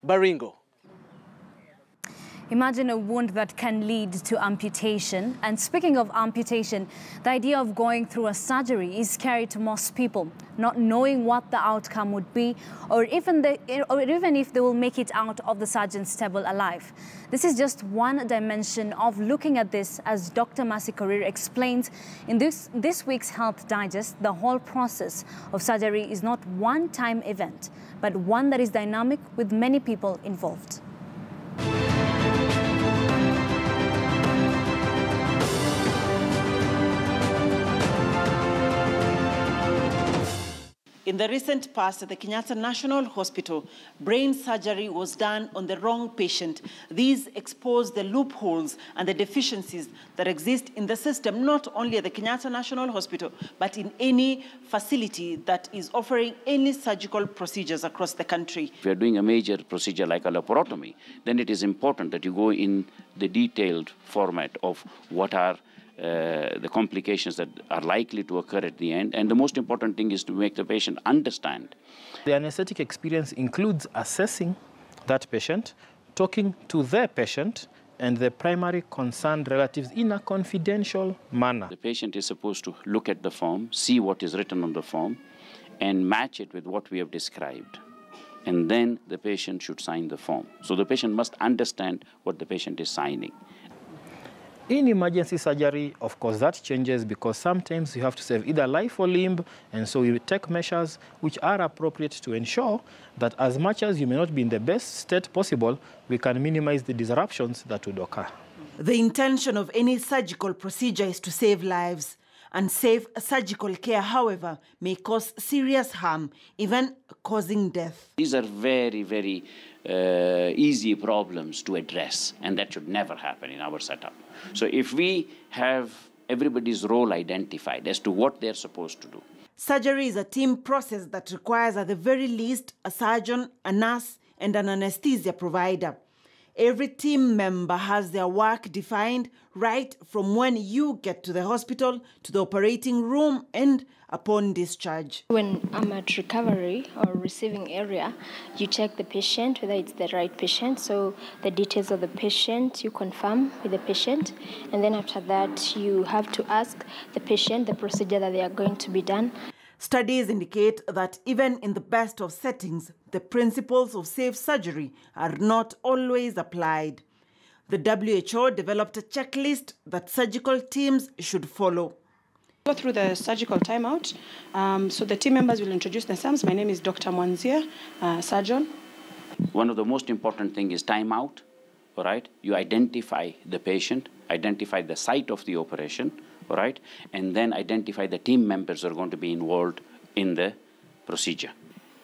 Baringo. Imagine a wound that can lead to amputation. And speaking of amputation, the idea of going through a surgery is scary to most people, not knowing what the outcome would be, or even if they will make it out of the surgeon's table alive. This is just one dimension of looking at this, as Dr. Korir explains in this week's Health Digest. The whole process of surgery is not a one-time event, but one that is dynamic with many people involved. In the recent past, at the Kenyatta National Hospital, brain surgery was done on the wrong patient. These expose the loopholes and the deficiencies that exist in the system, not only at the Kenyatta National Hospital, but in any facility that is offering any surgical procedures across the country. If you're doing a major procedure like a laparotomy, then it is important that you go in the detailed format of what are the complications that are likely to occur at the end. And the most important thing is to make the patient understand. The anesthetic experience includes assessing that patient, talking to their patient and the primary concerned relatives in a confidential manner. The patient is supposed to look at the form, see what is written on the form, and match it with what we have described. And then the patient should sign the form. So the patient must understand what the patient is signing. In emergency surgery, of course, that changes because sometimes you have to save either life or limb, and so you take measures which are appropriate to ensure that as much as you may not be in the best state possible, we can minimize the disruptions that would occur. The intention of any surgical procedure is to save lives. Unsafe surgical care, however, may cause serious harm, even causing death. These are very, very easy problems to address, and that should never happen in our setup. So if we have everybody's role identified as to what they're supposed to do. Surgery is a team process that requires at the very least a surgeon, a nurse, and an anesthesia provider. Every team member has their work defined right from when you get to the hospital to the operating room and upon discharge. When I'm at recovery or receiving area, you check the patient, whether it's the right patient. So the details of the patient, you confirm with the patient. And then after that, you have to ask the patient the procedure that they are going to be done. Studies indicate that even in the best of settings, the principles of safe surgery are not always applied. The WHO developed a checklist that surgical teams should follow. Go through the surgical timeout. So the team members will introduce themselves. My name is Dr. Mwanzia, surgeon. One of the most important things is timeout. All right? You identify the patient, identify the site of the operation, all right? And then identify the team members who are going to be involved in the procedure.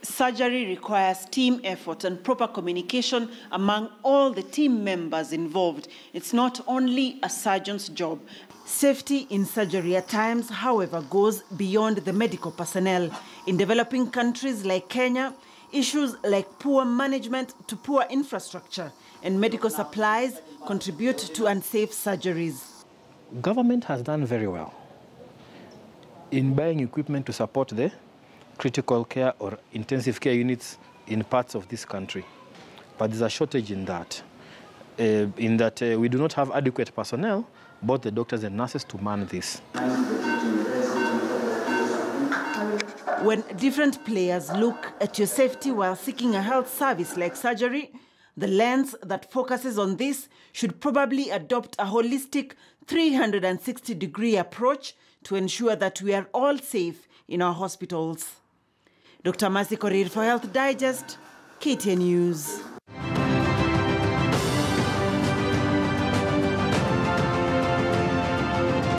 Surgery requires team effort and proper communication among all the team members involved. It's not only a surgeon's job. Safety in surgery at times, however, goes beyond the medical personnel. In developing countries like Kenya, issues like poor management to poor infrastructure and medical supplies contribute to unsafe surgeries. Government has done very well in buying equipment to support the critical care or intensive care units in parts of this country. But there's a shortage in that. We do not have adequate personnel, both the doctors and nurses, to man this. When different players look at your safety while seeking a health service like surgery, the lens that focuses on this should probably adopt a holistic 360-degree approach to ensure that we are all safe in our hospitals. Dr. Korir for Health Digest, KTN News.